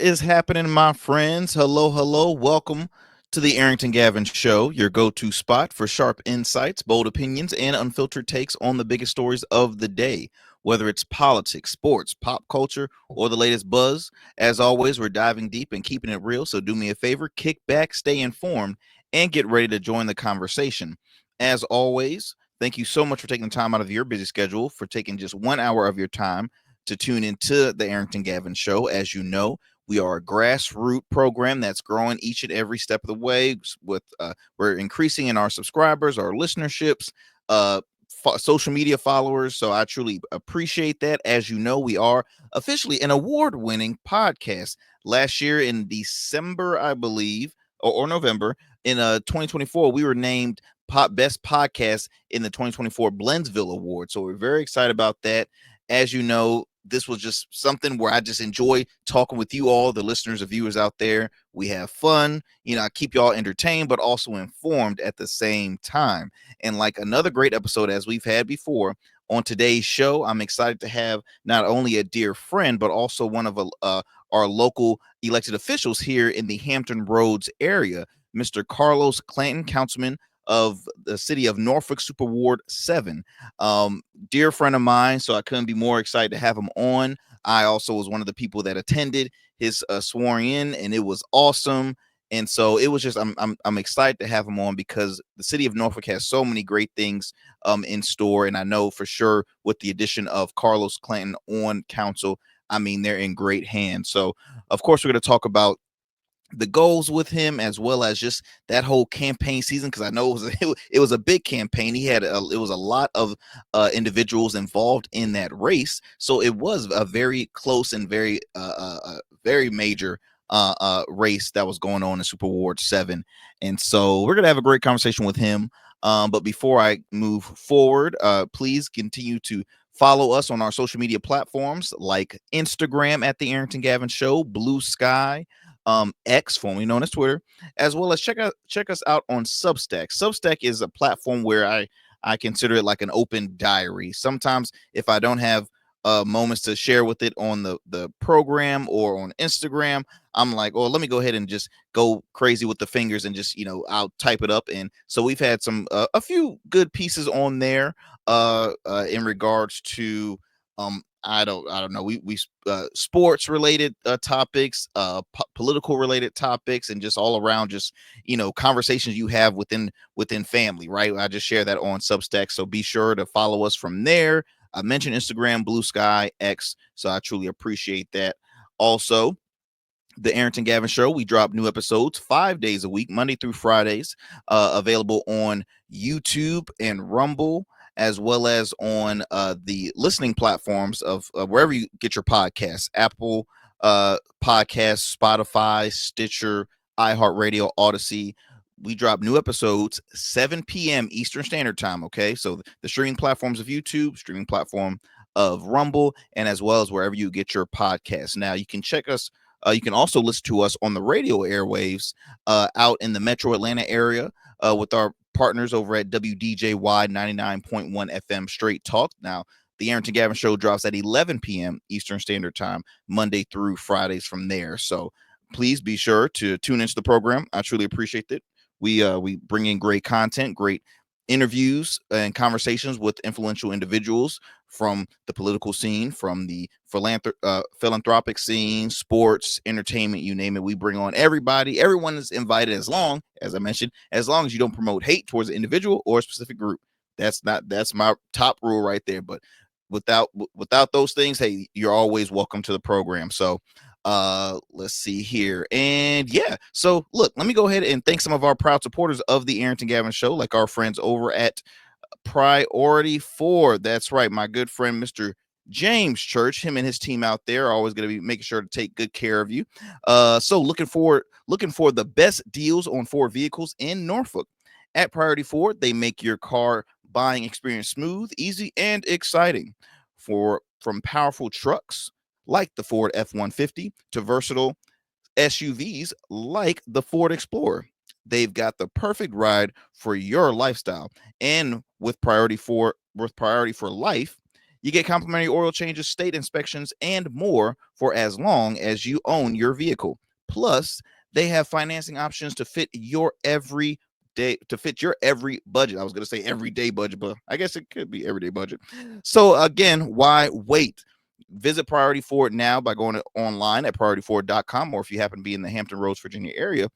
is happening, my friends? Hello, hello. Welcome to the Arrington Gavin Show, your go to spot for sharp insights, bold opinions, and unfiltered takes on the biggest stories of the day. Whether it's politics, sports, pop culture, or the latest buzz, as always, we're diving deep and keeping it real. So do me a favor, kick back, stay informed, and get ready to join the conversation. As always, thank you so much for taking the time out of your busy schedule, for taking just 1 hour of your time to tune into the Arrington Gavin Show. As you know, we are a grassroots program that's growing each and every step of the way. We're increasing in our subscribers, our listenerships, social media followers. So I truly appreciate that. As you know, we are officially an award-winning podcast. Last year in December, I believe, or November in 2024, we were named best podcast in the 2024 Blendsville Award. So we're very excited about that. As you know, this was just something where I just enjoy talking with you all, the listeners and viewers out there. We have fun, I keep y'all entertained, but also informed at the same time. And like another great episode as we've had before, on today's show, I'm excited to have not only a dear friend, but also one of our local elected officials here in the Hampton Roads area, Mr. Carlos Clanton, Councilman of the city of Norfolk Super Ward 7. Dear friend of mine, so I couldn't be more excited to have him on. I also was one of the people that attended his swearing in, and it was awesome. And so it was just I'm excited to have him on because the city of Norfolk has so many great things in store, and I know for sure with the addition of Carlos Clanton on council, I mean they're in great hands. So of course we're going to talk about the goals with him as well as just that whole campaign season, because I know it was a big campaign. It was a lot of individuals involved in that race, so it was a very close and very major race that was going on in Super Ward 7. And so we're gonna have a great conversation with him. But before I move forward, please continue to follow us on our social media platforms like Instagram at the Arrington Gavin Show, Blue Sky, X, formerly known as Twitter, as well as check us out on Substack. Substack is a platform where I consider it like an open diary. Sometimes if I don't have moments to share with it on the program or on Instagram, I'm like, oh, let me go ahead and just go crazy with the fingers and just I'll type it up. And so we've had a few good pieces on there in regards to I don't know. We sports related topics, political related topics, and just all around just conversations you have within family. Right. I just share that on Substack. So be sure to follow us from there. I mentioned Instagram, Blue Sky, X. So I truly appreciate that. Also, the Arrington Gavin Show, we drop new episodes 5 days a week, Monday through Fridays, available on YouTube and Rumble, as well as on the listening platforms of wherever you get your podcasts, Apple Podcasts, Spotify, Stitcher, iHeartRadio, Odyssey. We drop new episodes 7 p.m. Eastern Standard Time. Okay, so the streaming platforms of YouTube, streaming platform of Rumble, and as well as wherever you get your podcasts. Now you can check us. You can also listen to us on the radio airwaves out in the Metro Atlanta area with our partners over at WDJY 99.1 FM Straight Talk. Now, the Arrington Gavin Show drops at 11 p.m. Eastern Standard Time, Monday through Fridays from there. So please be sure to tune into the program. I truly appreciate it. We bring in great content, great interviews and conversations with influential individuals from the political scene, from the philanthropic scene, sports, entertainment, you name it. We bring on everybody. Everyone is invited, as long as I mentioned, as long as you don't promote hate towards an individual or a specific group. That's my top rule right there. But without those things, hey, you're always welcome to the program. So let's see here. And yeah, so look, let me go ahead and thank some of our proud supporters of the Arrington Gavin Show, like our friends over at Priority 4. That's right, my good friend Mr. James Church. Him and his team out there are always going to be making sure to take good care of you. So looking for the best deals on Ford vehicles in Norfolk. At Priority Ford, they make your car buying experience smooth, easy, and exciting. From powerful trucks like the Ford F-150 to versatile SUVs like the Ford Explorer. They've got the perfect ride for your lifestyle. And with Priority for Life, You get complimentary oil changes, state inspections, and more for as long as you own your vehicle. Plus, they have financing options to fit your every budget. I was going to say everyday budget, but I guess it could be everyday budget. So again, why wait? Visit Priority Ford now by going online at priorityford.com, or if you happen to be in the Hampton Roads, Virginia area,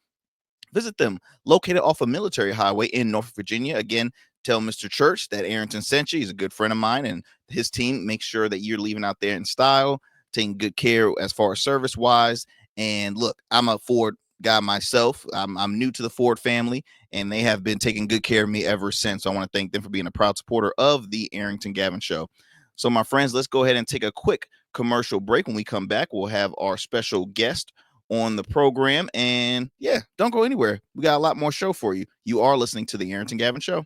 visit them. Located off a military highway in Norfolk, Virginia. Again, tell Mr. Church that Arrington sent you. He's a good friend of mine, and his team makes sure that you're leaving out there in style, taking good care as far as service wise. And look, I'm a Ford guy myself. I'm new to the Ford family, and they have been taking good care of me ever since. So I want to thank them for being a proud supporter of the Arrington Gavin Show. So, my friends, let's go ahead and take a quick commercial break. When we come back, we'll have our special guest on the program. And yeah, don't go anywhere. We got a lot more show for you. You are listening to the Arrington Gavin Show.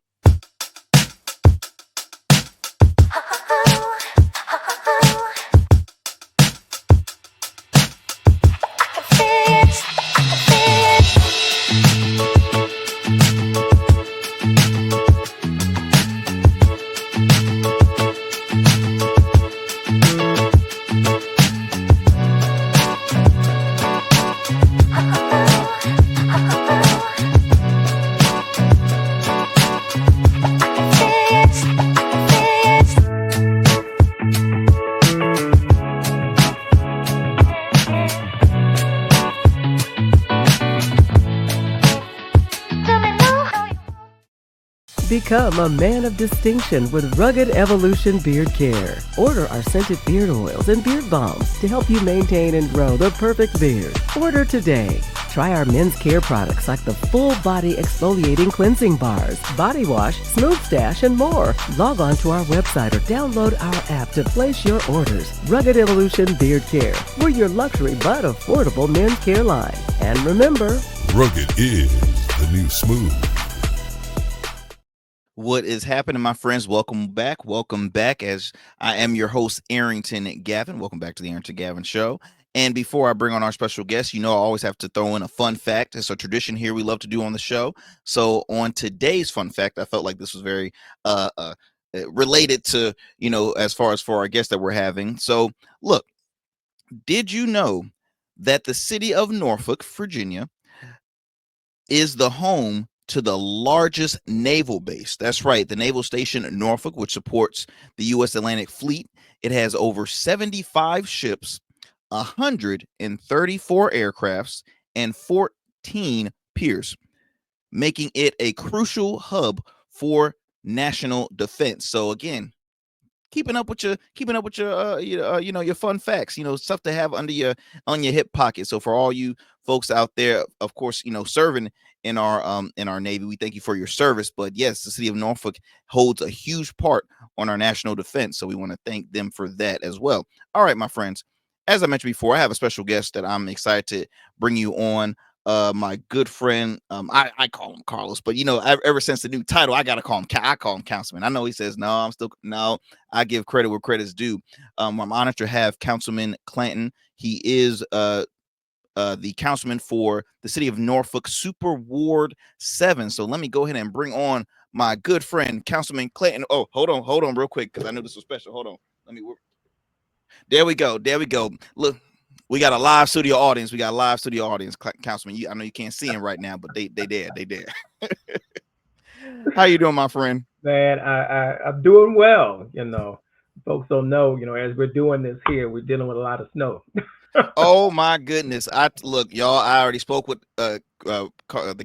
Become a man of distinction with Rugged Evolution Beard Care. Order our scented beard oils and beard balms to help you maintain and grow the perfect beard. Order today. Try our men's care products like the full body exfoliating cleansing bars, body wash, smooth stash, and more. Log on to our website or download our app to place your orders. Rugged Evolution Beard Care. We're your luxury but affordable men's care line. And remember, rugged is the new smooth. What is happening, my friends? Welcome back. Welcome back, as I am your host, Arrington Gavin. Welcome back to the Arrington Gavin Show. And before I bring on our special guest, I always have to throw in a fun fact. It's a tradition here we love to do on the show. So on today's fun fact, I felt like this was very related to, as far as for our guest that we're having. So look, did you know that the city of Norfolk, Virginia, is the home to the largest naval base? That's right, the Naval Station Norfolk, which supports the U.S. Atlantic Fleet. It has over 75 ships, 134 aircrafts, and 14 piers, making it a crucial hub for national defense. So again, keeping up with your your fun facts, stuff to have on your hip pocket. So for all you folks out there, of course, serving in our Navy, we thank you for your service. But yes, the city of Norfolk holds a huge part on our national defense, so we want to thank them for that as well. All right, my friends, as I mentioned before, I have a special guest that I'm excited to bring you on. My good friend, I call him Carlos, but ever since the new title, I gotta call him. I call him Councilman. I know he says no. I give credit where credit's due. I'm honored to have Councilman Clanton. He is the councilman for the city of Norfolk Super Ward 7. So let me go ahead and bring on my good friend, Councilman Clanton. Oh, hold on real quick, because I know this was special. Hold on. There we go. Look, we got a live studio audience. Councilman, I know you can't see him right now, but they there. How you doing, my friend? Man, I'm doing well. Folks don't know. As we're doing this here, we're dealing with a lot of snow. Oh my goodness! Look, y'all. I already spoke with the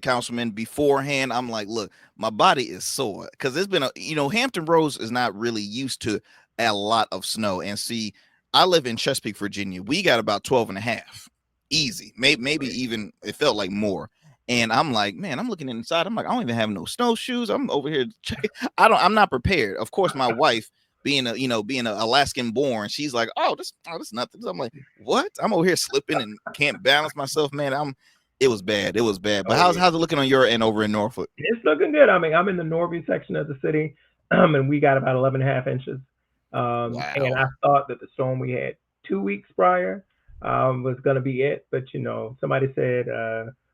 councilman beforehand. I'm like, look, my body is sore because there's been Hampton Roads is not really used to a lot of snow. And see, I live in Chesapeake, Virginia. We got about 12 and a half, easy. Maybe even it felt like more. And I'm like, man, I'm looking inside. I'm like, I don't even have no snowshoes. I'm over here checking. I'm not prepared. Of course, my wife, being an Alaskan born, she's like, oh, this nothing. I'm like, what? I'm over here slipping and can't balance myself, man. It was bad. But how's it looking on your end over in Norfolk? It's looking good. I mean, I'm in the Norby section of the city, and we got about 11 and a half inches. Wow. And I thought that the storm we had 2 weeks prior was going to be it. But, somebody said,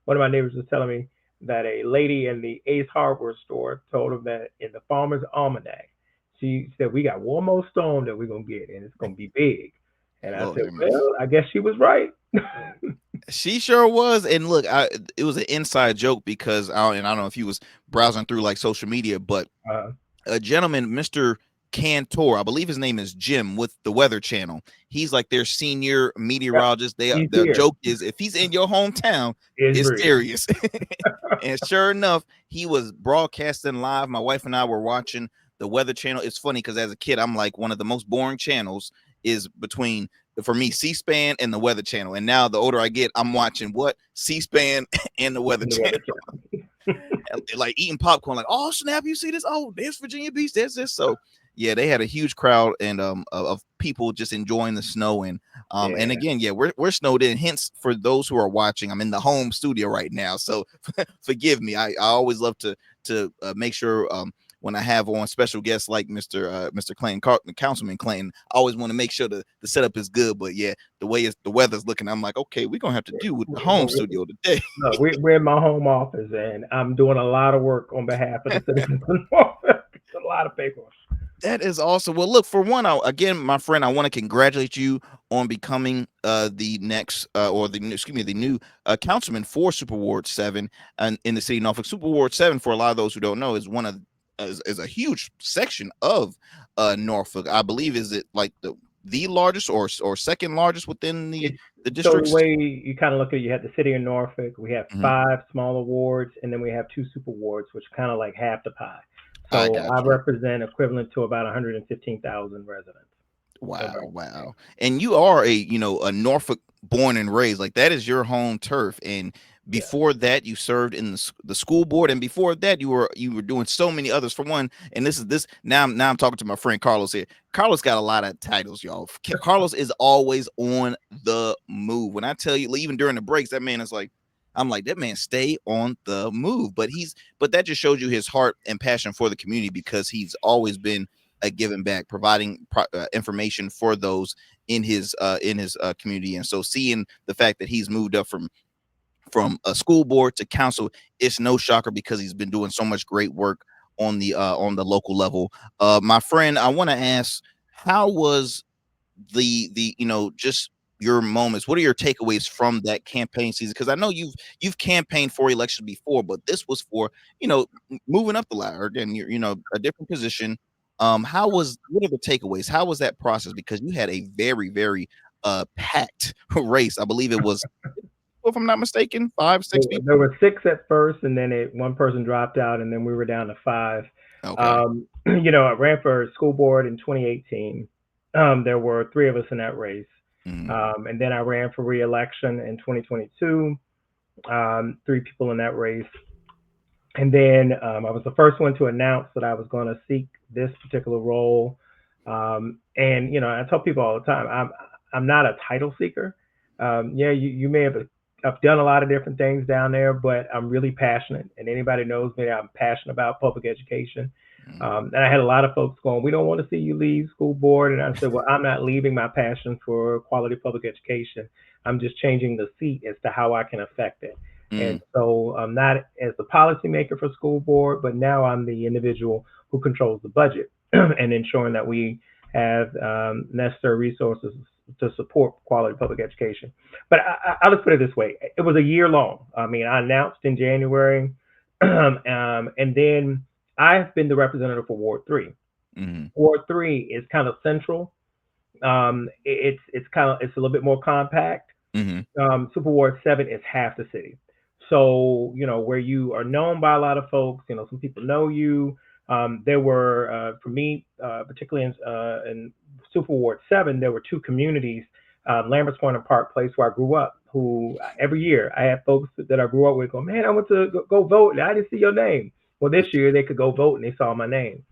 one of my neighbors was telling me that a lady in the Ace Hardware store told him that in the Farmer's Almanac, She said, we got one more storm that we're gonna get, and it's gonna be big. And I Lord said, have mercy. well, I guess she was right. She sure was. And look, it was an inside joke because I don't know if he was browsing through like social media, but uh, a gentleman, Mr. Cantor, I believe his name is Jim with the Weather Channel. He's like their senior yep, meteorologist. he's The here. joke is if he's in your hometown, It's it's real. serious. And sure enough, he was broadcasting live. My wife and I were watching the Weather Channel. It's funny because as a kid, I'm like, one of the most boring channels is between, for me, C-SPAN and the Weather Channel. And now the older I get, I'm watching what? C-SPAN and the Weather In the Channel. Weather Channel. Like eating popcorn, like, oh snap, you see this? Oh, there's Virginia Beach, there's this. So yeah, they had a huge crowd and of people just enjoying the snow. And Yeah, again, yeah, we're snowed in. Hence, for those who are watching, I'm in the home studio right now, so forgive me. I always love to make sure when I have on special guests like Mr. Clanton, Councilman Clanton, I always want to make sure the setup is good. But yeah, the weather's looking, I'm like, okay, we're gonna have to do with the home studio today. no, we're in my home office, and I'm doing a lot of work on behalf of the citizens of Norfolk. It's a lot of paperwork. That is awesome. Well, look, for one, again, my friend, I want to congratulate you on becoming the next or the excuse me, the new councilman for Super Ward 7 and in the city of Norfolk. Super Ward 7, for a lot of those who don't know, is one of is a huge section of Norfolk. I believe, is it like the largest or second largest within It's the so the districts? way you kind of look at it, you have the city of Norfolk, we have Mhm. 5 smaller wards, and then we have 2 super wards, which kind of like half the pie. I So got I you. represent equivalent to about 115,000 residents. Of Wow, our wow. And you are a Norfolk born and raised. Like that is your home turf. And yeah. before that, you served in the school board, and before that, you were doing so many others. For one, and this now I'm talking to my friend Carlos here. Carlos got a lot of titles, y'all. Carlos is always on the move. When I tell you, even during the breaks, that man is like, I'm like, that man stay on the move. But that just shows you his heart and passion for the community because he's always been giving back, providing information for those in his community. And so seeing the fact that he's moved up from a school board to council, it's no shocker because he's been doing so much great work on the local level. My friend, I want to ask, how was the just your moments, what are your takeaways from that campaign season? Because I know you've campaigned for election before, but this was for moving up the ladder again, you're a different position. What are the takeaways? How was that process? Because you had a very, very packed race. I believe it was, if I'm not mistaken, five There, six people. there were 6 at first, and then one person dropped out, and then we were down to 5. Okay. I ran for school board in 2018. There were 3 of us in that race. Mhm. And then I ran for re-election in 2022. 3 people in that race. And then I was the first one to announce that I was going to seek this particular role. And I tell people all the time, I'm not a title seeker. Yeah, you may have I've done a lot of different things down there, but I'm really passionate. And anybody knows me, I'm passionate about public education. Mhm. And I had a lot of folks going, we don't want to see you leave school board. And I said, well, I'm not leaving my passion for quality public education. I'm just changing the seat as to how I can affect it. Mm. And so I'm not as the policymaker for school board, but now I'm the individual who controls the budget and ensuring that we have necessary resources to support quality public education. But I'll just put it this way: it was a year long. I mean, I announced in January, and then I've been the representative for Ward 3. Mhm. Ward 3 is kind of central. It's a little bit more compact. Mhm. Super Ward 7 is half the city. So, where you are known by a lot of folks, some people know you. There were, for me, particularly in Super Ward 7, there were 2 communities, Lambert's Point and Park Place, where I grew up, who every year I had folks that I grew up with go, man, I went to go vote and I didn't see your name. Well, this year they could go vote and they saw my name.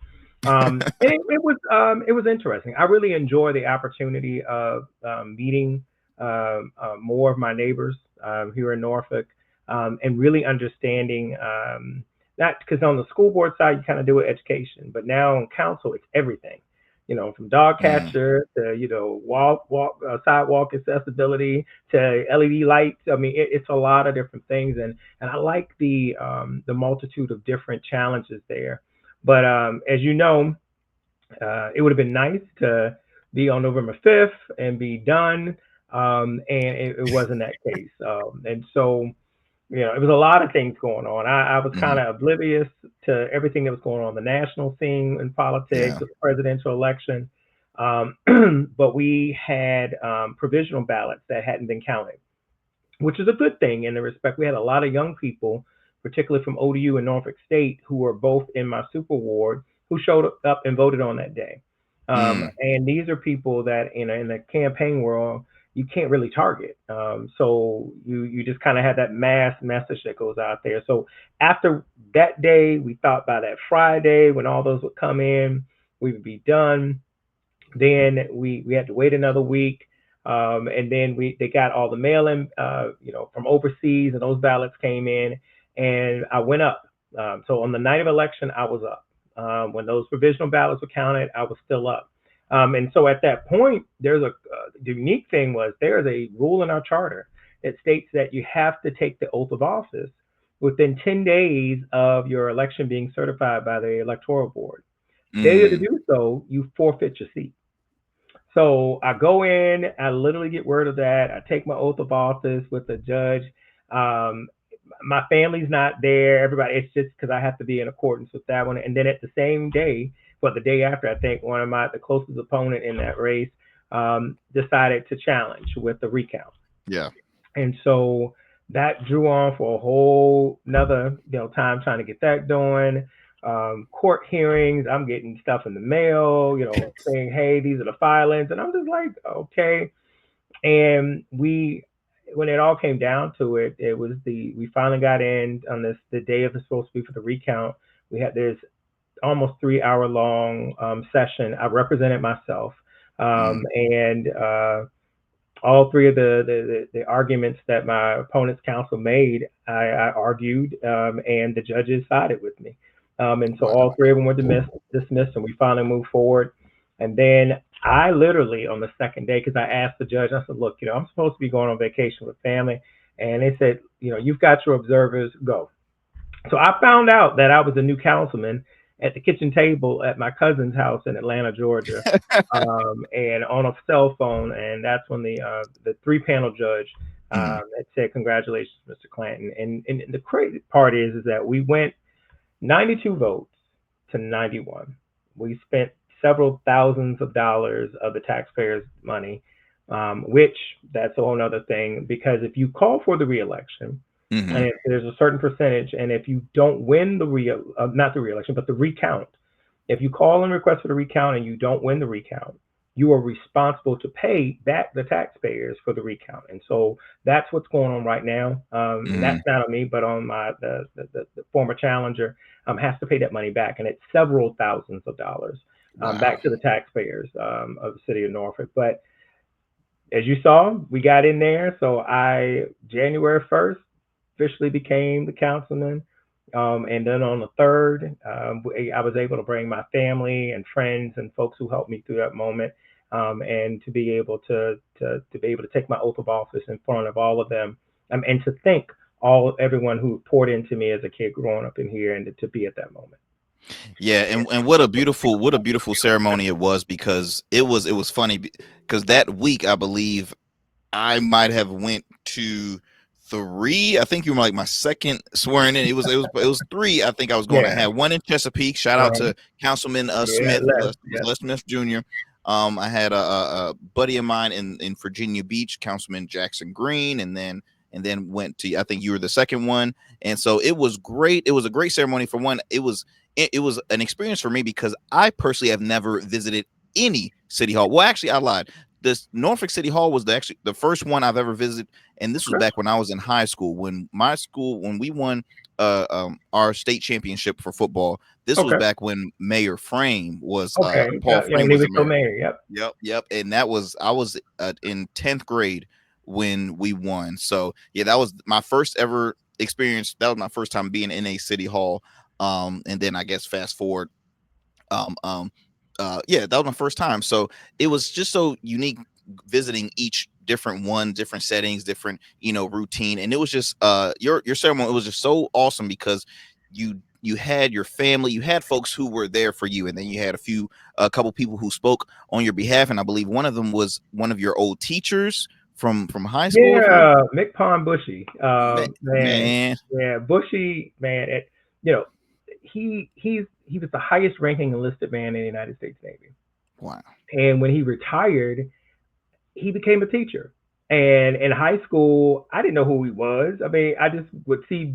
And it was interesting. I really enjoy the opportunity of meeting more of my neighbors here in Norfolk, and really understanding, not because on the school board side you kind of do it education, but now on council it's everything. From dog Mm. catcher to walk sidewalk accessibility to LED lights. I mean, it's a lot of different things, and I like the multitude of different challenges there. But as you know, It would have been nice to be on November 5th and be done, and it wasn't that case. And so, it was a lot of things going on. I was Hmm. kind of oblivious to everything that was going on the national scene in politics Yeah. with the presidential election. Um, but we had provisional ballots that hadn't been counted, which is a good thing in the respect we had a lot of young people, particularly from ODU and Norfolk State, who were both in my super ward, who showed up and voted on that day. Mm. And these are people that in the campaign world you can't really target. So you just kind of had that mass message that goes out there. So after that day, we thought by that Friday when all those would come in, we would be done. Then we had to wait another week, and then they got all the mail in, from overseas, and those ballots came in, and I went up. So on the night of election, I was up. When those provisional ballots were counted, I was still up. And so at that point, the unique thing was there is a rule in our charter that states that you have to take the oath of office within 10 days of your election being certified by the electoral board. Failure to Mm. do so, you forfeit your seat. So I go in, I literally get word of that. I take my oath of office with the judge. Um, my family's not there. Everybody, it's just because I have to be in accordance with that one. And then at the same day, the day after, I think one of the closest opponent in that race decided to challenge with the recount. Yeah. And so that drew on for a whole another time trying to get that done. Court hearings, I'm getting stuff in the mail, saying, hey, these are the filings. And I'm just like, okay. And when it all came down to it, we finally got in on the day of the supposed to be for the recount. We had this almost 3 hour long session. I represented myself. Mm. And all three of the arguments that my opponent's counsel made, I argued, and the judges sided with me. And so all Wow. three of them were dismissed, and we finally moved forward. And then I literally, on the second day, because I asked the judge, I said, look, I'm supposed to be going on vacation with family. And they said, you've got your observers, go. So I found out that I was a new councilman at the kitchen table at my cousin's house in Atlanta, Georgia, and on a cell phone. And that's when the three-panel judge Mhm. had said, "Congratulations, Mr. Clanton." And the crazy part is that we went 92 votes to 91. We spent several thousands of dollars of the taxpayers' money, which that's a whole other thing. Because if you call for the reelection, and Mhm. if there's a certain percentage, and if you don't win not the reelection, but the recount, if you call and request for the recount and you don't win the recount, you are responsible to pay back the taxpayers for the recount. And so that's what's going on right now. And that's Mhm. not on me, but on the former challenger has to pay that money back, and it's several thousands of dollars Wow. back to the taxpayers of the city of Norfolk. But as you saw, we got in there. So January 1st, officially became the councilman. And then on the 3rd, I was able to bring my family and friends and folks who helped me through that moment, and to be able to be able to take my oath of office in front of all of them, and to thank everyone who poured into me as a kid growing up in here, and to be at that moment. Yeah, and what a beautiful ceremony it was, because it was funny because that week I believe I might have went to three. I think you were like my second swearing in. It was three. I think I was going to Yeah. have one in Chesapeake. Shout out to Councilman Yeah. Smith, Les. Yeah. Les Smith Jr. I had a buddy of mine in Virginia Beach, Councilman Jackson Green, and then went to, I think you were the second one. And so it was great. It was a great ceremony. For one, it was an experience for me because I personally have never visited any city hall. Well, actually, I lied. This Norfolk City Hall was actually the first one I've ever visited, and this was Okay. back when I was in high school. When we won our state championship for football. This was Okay. back when Mayor Frame was Okay. Paul Yeah. Frame When he was was the still mayor. mayor. Yep. Yep, yep. And I was in 10th grade when we won. So yeah, that was my first ever experience. That was my first time being in a city hall. And then I guess fast forward, um, um, yeah, that was my first time. So it was just so unique visiting each different settings, different, routine. And it was just your ceremony, it was just so awesome because you you had your family, you had folks who were there for you, and then you had a couple people who spoke on your behalf, and I believe one of them was one of your old teachers from high school. Yeah, Mick Pond Bushy, man, Man, yeah, Bushy, man. You know, he was the highest ranking enlisted man in the United States Navy, wow, and when he retired, he became a teacher. And in high school, I didn't know who he was. I mean, I just would see,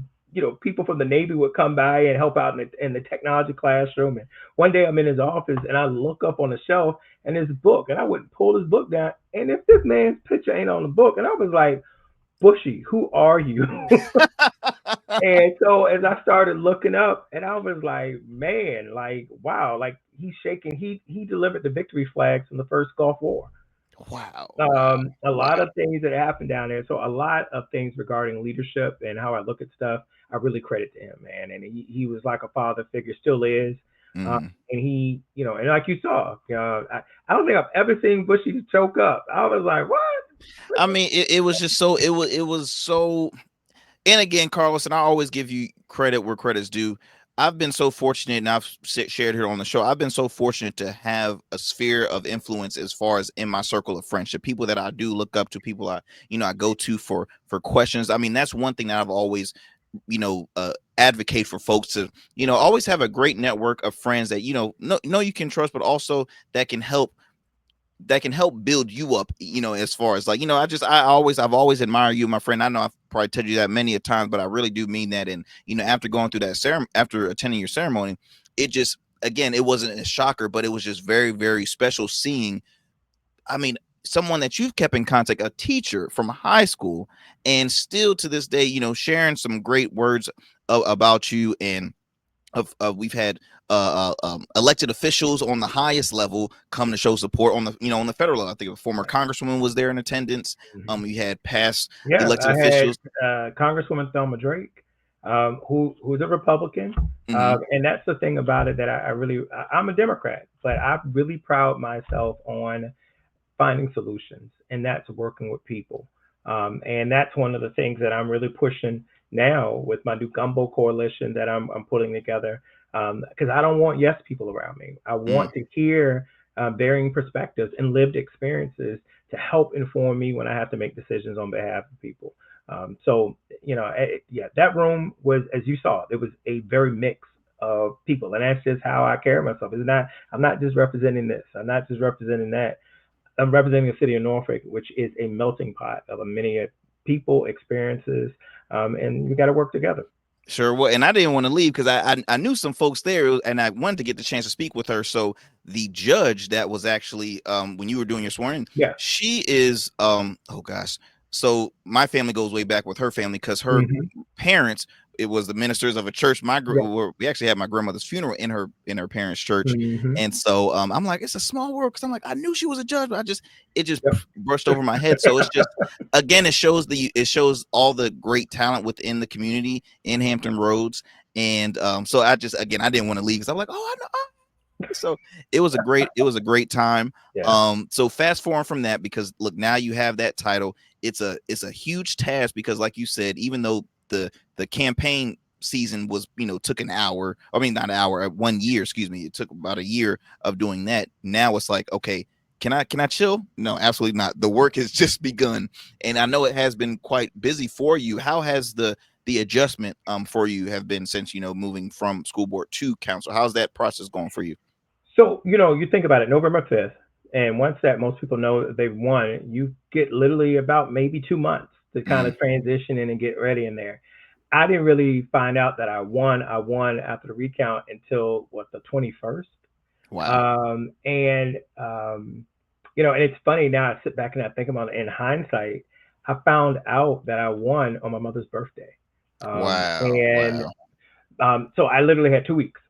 people from the Navy would come by and help out in the technology classroom. And one day I'm in his office and I look up on the shelf and his book, and I wouldn't pull his book down. And if this man's picture ain't on the book, and I was like, Bushy, who are you? And so as I started looking up, and I was like, man, like wow, like he's shaking. He delivered the victory flags from the first Gulf War. wow, wow, A lot wow. of things that happened down there. So a lot of things regarding leadership and how I look at stuff, I really credit to him, man. And he was like a father figure, still is. Uh, Mhm. and and like you saw, I don't think I've ever seen Bushy choke up. I was like, what? I mean, it was just so it was so. And again, Carlos, and I always give you credit where credit's due. I've been so fortunate, and I've shared here on the show. I've been so fortunate to have a sphere of influence as far as in my circle of friendship, people that I do look up to, people I go to for questions. I mean, that's one thing that I've always, advocate for folks to, always have a great network of friends that know you can trust, but also that can help build you up, as far as like, I've always admired you, my friend. I know I've probably told you that many a times, but I really do mean that. And, after going through that ceremony, after attending your ceremony, it just, again, it wasn't a shocker, but it was just very, very special seeing, I mean, someone that you've kept in contact, a teacher from high school, and still to this day, sharing some great words about you. And we've had elected officials on the highest level come to show support on the federal level. I think a former congresswoman was there in attendance. Mhm. You had past Yeah, elected I had officials. Congresswoman Thelma Drake, who's a Republican, Hmm. and that's the thing about it that I'm a Democrat, but I really proud myself on finding solutions, and that's working with people. And that's one of the things that I'm really pushing now with my new gumbo coalition that I'm putting together. Because I don't want yes people around me. I Mm. want to hear varying perspectives and lived experiences to help inform me when I have to make decisions on behalf of people. So, yeah, that room was, as you saw, it was a very mix of people, and that's just how I carry myself. It's not, I'm not just representing this. I'm not just representing that. I'm representing the city of Norfolk, which is a melting pot of a many people, experiences, and we got to work together. Sure. Well, and I didn't want to leave because I knew some folks there, and I wanted to get the chance to speak with her. So the judge that was actually when you were doing your swearing, Yeah. she is oh gosh. So my family goes way back with her family because her Hmm. parents, it was the ministers of a church. Yeah. We actually had my grandmother's funeral in her parents' church, Hmm. and so I'm like, it's a small world because I'm like, I knew she was a judge, but it just Yep. brushed over my head. So it's just, again, it shows all the great talent within the community in Hampton Roads, and so I just, again, I didn't want to leave because I'm like, oh, I know. So it was a great time. Yeah. So fast forward from that, because look, now you have that title. It's a huge task because, like you said, even though the campaign season was, took an hour, I mean, not an hour, 1 year, excuse me, it took about a year of doing that. Now it's like, okay, can I chill? No, absolutely not. The work has just begun, and I know it has been quite busy for you. How has the adjustment for you have been since, moving from school board to council? How's that process going for you? So, you think about it, November 5th, and once that most people know that they've won, you get literally about maybe 2 months to kind Mm, of transition in and get ready in there. I didn't really find out that I won. I won after the recount until what, the 21st. wow. And and it's funny now. I sit back and I think about it. In hindsight, I found out that I won on my mother's birthday, Wow. and Wow. so I literally had 2 weeks,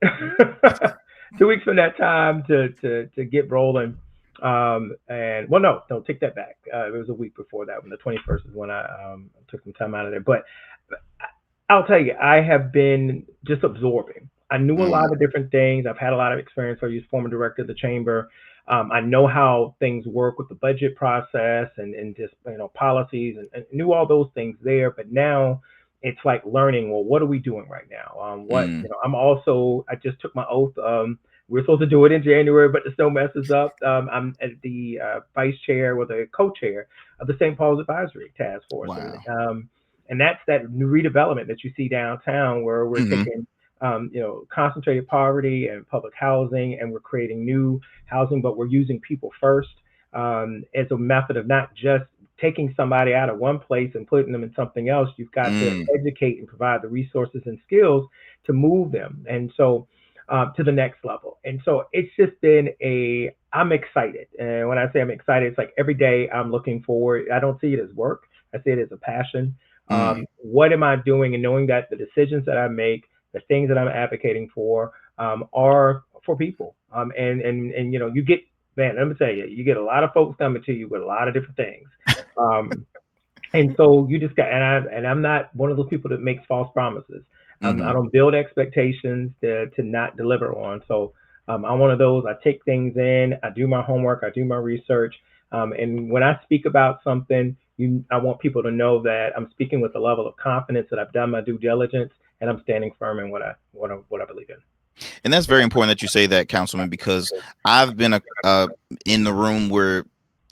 2 weeks from that time to get rolling. And well, no, don't take that back. It was a week before that. When the 21st is when I took some time out of there. But I'll tell you, I have been just absorbing. I knew a Mm, lot of different things. I've had a lot of experience. I was former director of the chamber. I know how things work with the budget process and just policies and knew all those things there. But now it's like learning, well, what are we doing right now? Mm. I just took my oath. We're supposed to do it in January, but the snow messes up. I'm at the vice chair or the co-chair of the St. Paul's Advisory Task Force, Wow. and that's that new redevelopment that you see downtown, where we're Hmm. taking concentrated poverty and public housing, and we're creating new housing, but we're using people first as a method of not just taking somebody out of one place and putting them in something else. You've got to Mm. educate and provide the resources and skills to move them, and so to the next level. And so it's just been I'm excited. And when I say I'm excited, it's like every day I'm looking forward. I don't see it as work. I see it as a passion. Mm. What am I doing? And knowing that the decisions that I make, the things that I'm advocating for, are for people. And you get, man, let me tell you, you get a lot of folks coming to you with a lot of different things. Um, and so you just got, I'm not one of those people that makes false promises. I Hmm. don't build expectations to not deliver on. So I'm one of those. I take things in, I do my homework, I do my research, and when I speak about something, I want people to know that I'm speaking with a level of confidence that I've done my due diligence and I'm standing firm in what I believe in. And that's very important that you say that, Councilman, because I've been in the room where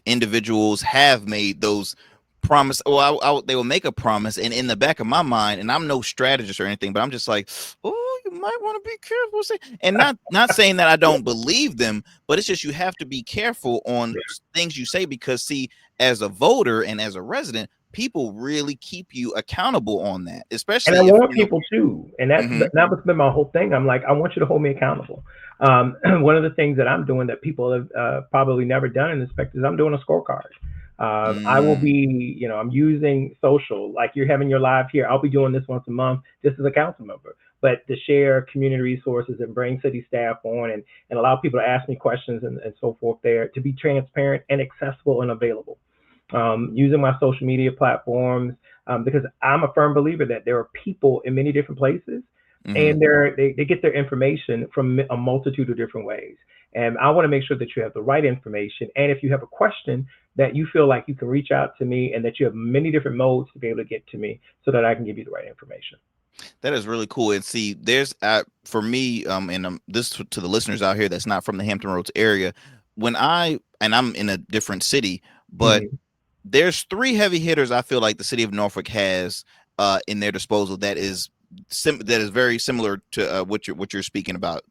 individuals have made those promise. Well, they will make a promise, and in the back of my mind, and I'm no strategist or anything, but I'm just like, oh, you might want to be careful, and not saying that I don't believe them, but it's just you have to be careful on things you say, because see, as a voter and as a resident, people really keep you accountable on that, And I especially if want you know. people to, and that's Hmm. that was been my whole thing. I'm like, I want you to hold me accountable. One of the things that I'm doing that people have probably never done in this spec is I'm doing a scorecard. I will Mm. be, I'm using social, like you're having your live here. I'll be doing this once a month, just as a council member, but to share community resources and bring city staff on and allow people to ask me questions and so forth there, to be transparent and accessible and available. Using my social media platforms, because I'm a firm believer that there are people in many different places, Hmm. and they get their information from a multitude of different ways. And I want to make sure that you have the right information. And if you have a question, that you feel like you can reach out to me, and that you have many different modes to be able to get to me so that I can give you the right information. That is really cool. And see, there's for me, and this to the listeners out here that's not from the Hampton Roads area. I'm in a different city, but Mm-hmm. there's three heavy hitters I feel like the city of Norfolk has in their disposal that is very similar to what you're speaking about.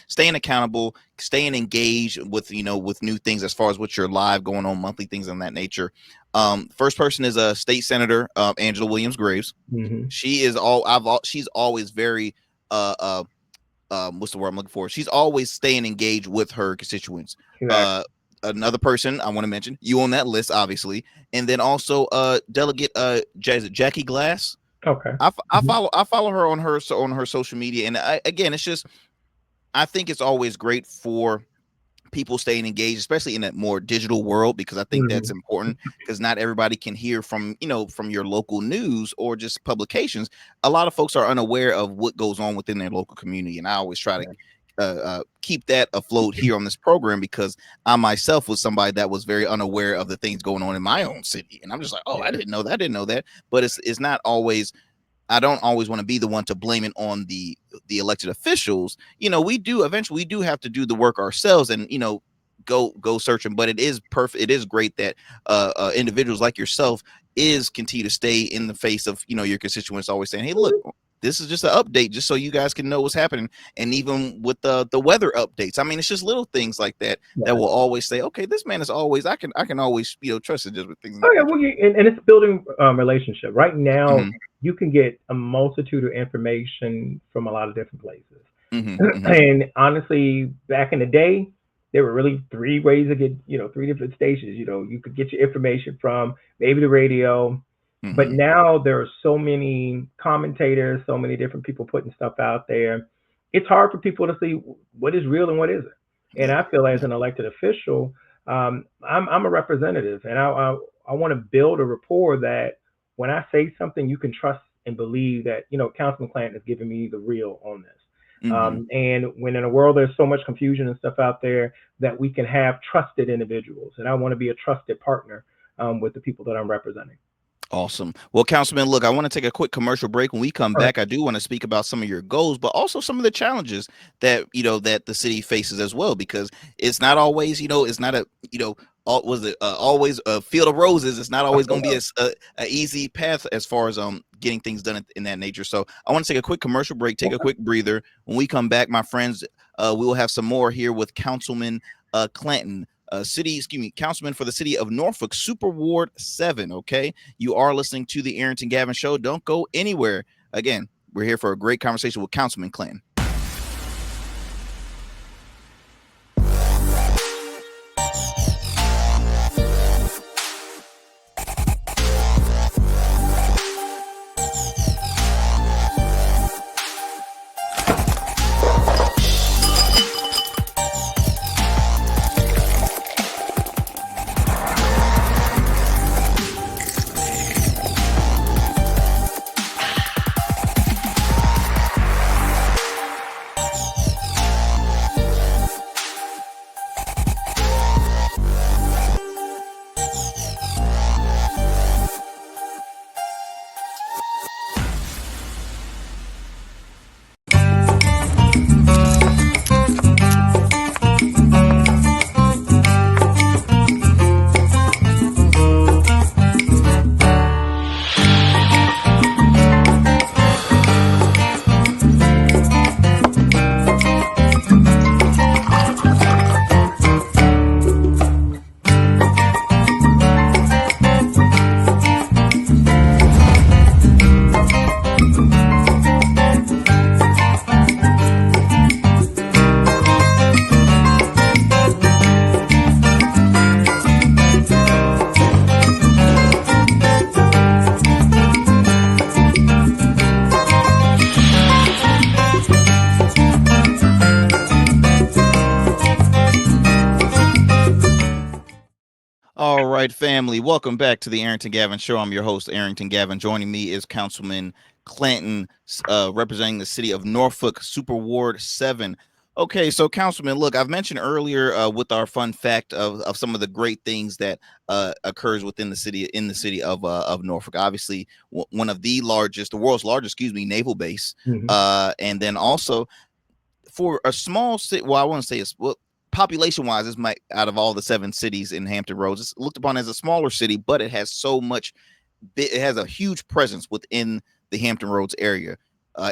Staying accountable, staying engaged with with new things as far as what you're live going on, monthly things of that nature. First person is a state senator, Angela Williams Graves. Mm-hmm. She's always very uh uh what's the word I'm looking for? She's always staying engaged with her constituents. Exactly. Uh Another person I want to mention, you on that list, obviously, and then also Delegate Jackie Glass. Okay. I Mm-hmm. follow her on her social media, and again, it's just I think it's always great for people staying engaged, especially in a more digital world, because I think that's Mm-hmm. important, because not everybody can hear from from your local news or just publications. A lot of folks are unaware of what goes on within their local community, and I always try to keep that afloat here on this program, because I myself was somebody that was very unaware of the things going on in my own city, and I'm just like, oh, I Yeah. didn't know that. But it's not always, I don't always want to be the one to blame it on the elected officials. We do have to do the work ourselves, and go searching. But it is perfect. It is great that individuals like yourself is continue to stay in the face of your constituents, always saying, hey, look, this is just an update, just so you guys can know what's happening. And even with the weather updates, I mean, it's just little things like that that Yeah. will always say, okay, this man is always, I can always trust it, just with things in Oh that yeah, nature. well, and it's building relationship. Right now, Hmm. you can get a multitude of information from a lot of different places. Hmm. Hmm. And honestly, back in the day, there were really three ways to get, three different stations. You could get your information from maybe the radio, but Hmm. now there are so many commentators, so many different people putting stuff out there. It's hard for people to see what is real and what isn't. And Yeah. I feel as Yeah. an elected official, I'm a representative, and I want to build a rapport that when I say something, you can trust and believe that Councilman Clanton is giving me the real on this. Hmm. And when in a world there's so much confusion and stuff out there, that we can have trusted individuals, and I want to be a trusted partner with the people that I'm representing. Awesome. Well, Councilman, look, I want to take a quick commercial break. When we come All right. back, I do want to speak about some of your goals, but also some of the challenges that that the city faces as well, because it's not always, it's not a, was it always a field of roses. It's not always going to be a easy path as far as getting things done in that nature. So I want to take a quick commercial break, take a quick breather. When we come back, my friends, we will have some more here with Councilman Clanton. Councilman for the city of Norfolk, Super Ward 7. Okay. You are listening to the Arrington Gavin Show. Don't go anywhere. Again, we're here for a great conversation with Councilman Clanton. All right, family. Welcome back to the Arrington Gavin Show. I'm your host, Arrington Gavin. Joining me is Councilman Clanton, representing the city of Norfolk, Super Ward 7. Okay, so Councilman, look, I've mentioned earlier with our fun fact of some of the great things that occurs within the city, in the city of Norfolk. Obviously, one of the largest, the world's largest, Naval Base, and then also for a small city. Well, I want to say it's population wise, this might out of all the 7 cities in Hampton Roads, it's looked upon as a smaller city, but it has so much. It has a huge presence within the Hampton Roads area.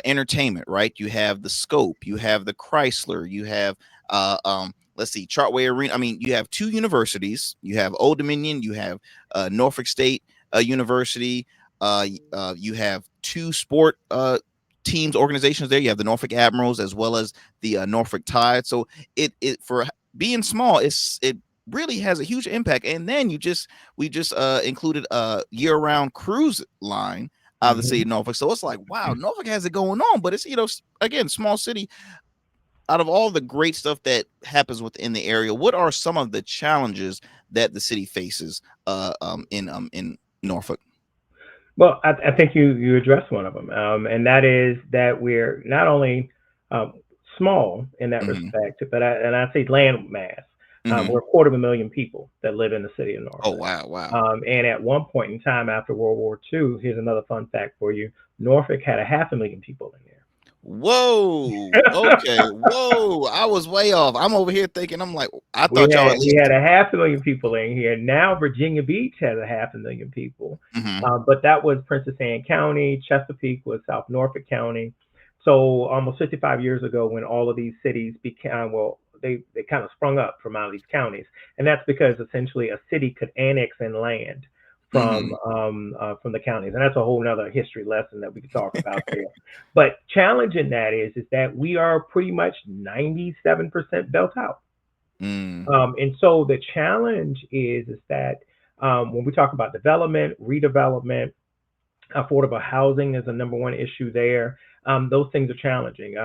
Entertainment, right? You have the Scope, you have the Chrysler, you have let's see, Chartway Arena. I mean, you have 2 universities. You have Old Dominion, you have Norfolk State University. You have 2 sport teams, organizations there. You have the Norfolk Admirals as well as the Norfolk Tide. So it for being small, it really has a huge impact. And then we just included a year-round cruise line out of the city of Norfolk. So it's like, wow, Norfolk has it going on, but it's, again, small city. Out of all the great stuff that happens within the area, what are some of the challenges that the city faces in Norfolk? Well, I think you addressed one of them, and that is that we're not only um, small in that respect, but I say land mass. We're a quarter of a million people that live in the city of Oh, Norfolk. wow. And at one point in time after World War II, here's another fun fact for you: Norfolk had a half a million people in there. Whoa. Okay. Whoa. I was way off. I'm over here thinking, I'm like, I We thought y'all had at we least. had a half a million people in here. Now Virginia Beach has a half a million people, Mhm. but that was Princess Anne County. Chesapeake was South Norfolk County. So almost 55 years ago, when all of these cities became they kind of sprung up from out of these counties, and that's because essentially a city could annex in land Mhm. from the counties, and that's a whole nother history lesson that we could talk about there. But challenging that is that we are pretty much 97% built out. Mm. And so the challenge is that when we talk about development, redevelopment, affordable housing is the number one issue there. Those things are challenging.